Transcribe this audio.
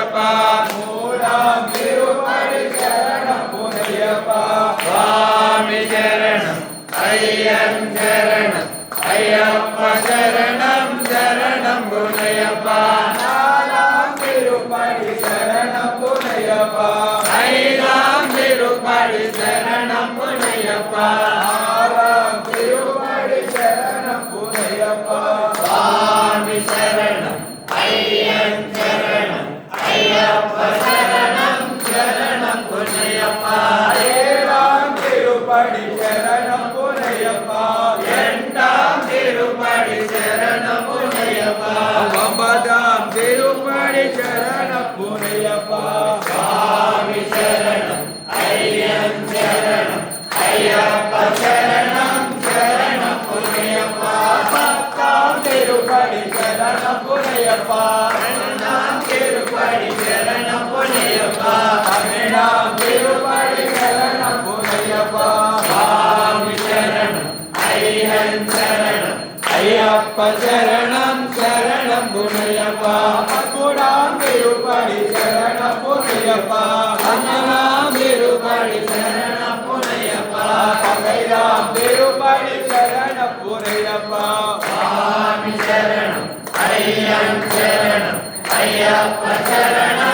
புனையப்பா மூலாம் திருப்படி சரணம் புனையப்பா சுவாமி சரணம் ஐயன் சரணம் ஐயப்ப சரணம் சரணம் புனையப்பா நாலாம் திருப்படி சரணம் புனையப்பா ஐந்தாம் திருப்படி சரணம் புனையப்பா ஆறாம் திருப்படி சரணம் புனையப்பா சுவாமி சரணம் ஐயன் சரணம் ஐயப்ப சரணம் சரணம் புனையப்பா ஏழாம் திருப்படி சரணம் புனையப்பா எட்டாம் திருப்படி சரணம் புனையப்பா ஒன்பதாம் திருப்படி சரணம் புனையப்பா சுவாமி சரணம் ஐயன் சரணம் ஐயப்ப சரணம் சரணம் புனையப்பா பத்தாம் திருப்படி சரணம் புனையப்பா பன்னெண்டாம் திருப்படி சரணம் புனையப்பா பன்னிரண்டாம் திருப்படி சரணம் புனையப்பா சுவாமி சரணம் ஐயன் சரணம் ஐயப்ப சரணம் சரணம் புனையப்பா பதிமூணாம் திருப்படி சரணம் புனையப்பா பன்னெண்டாம் திருப்படி சரணம் புனையப்பா பதினைந்தாம் திருப்படி சரணம் புனையப்பா சுவாமி சரணம் ஐயன் சரணம் ஐயப்ப சரணம்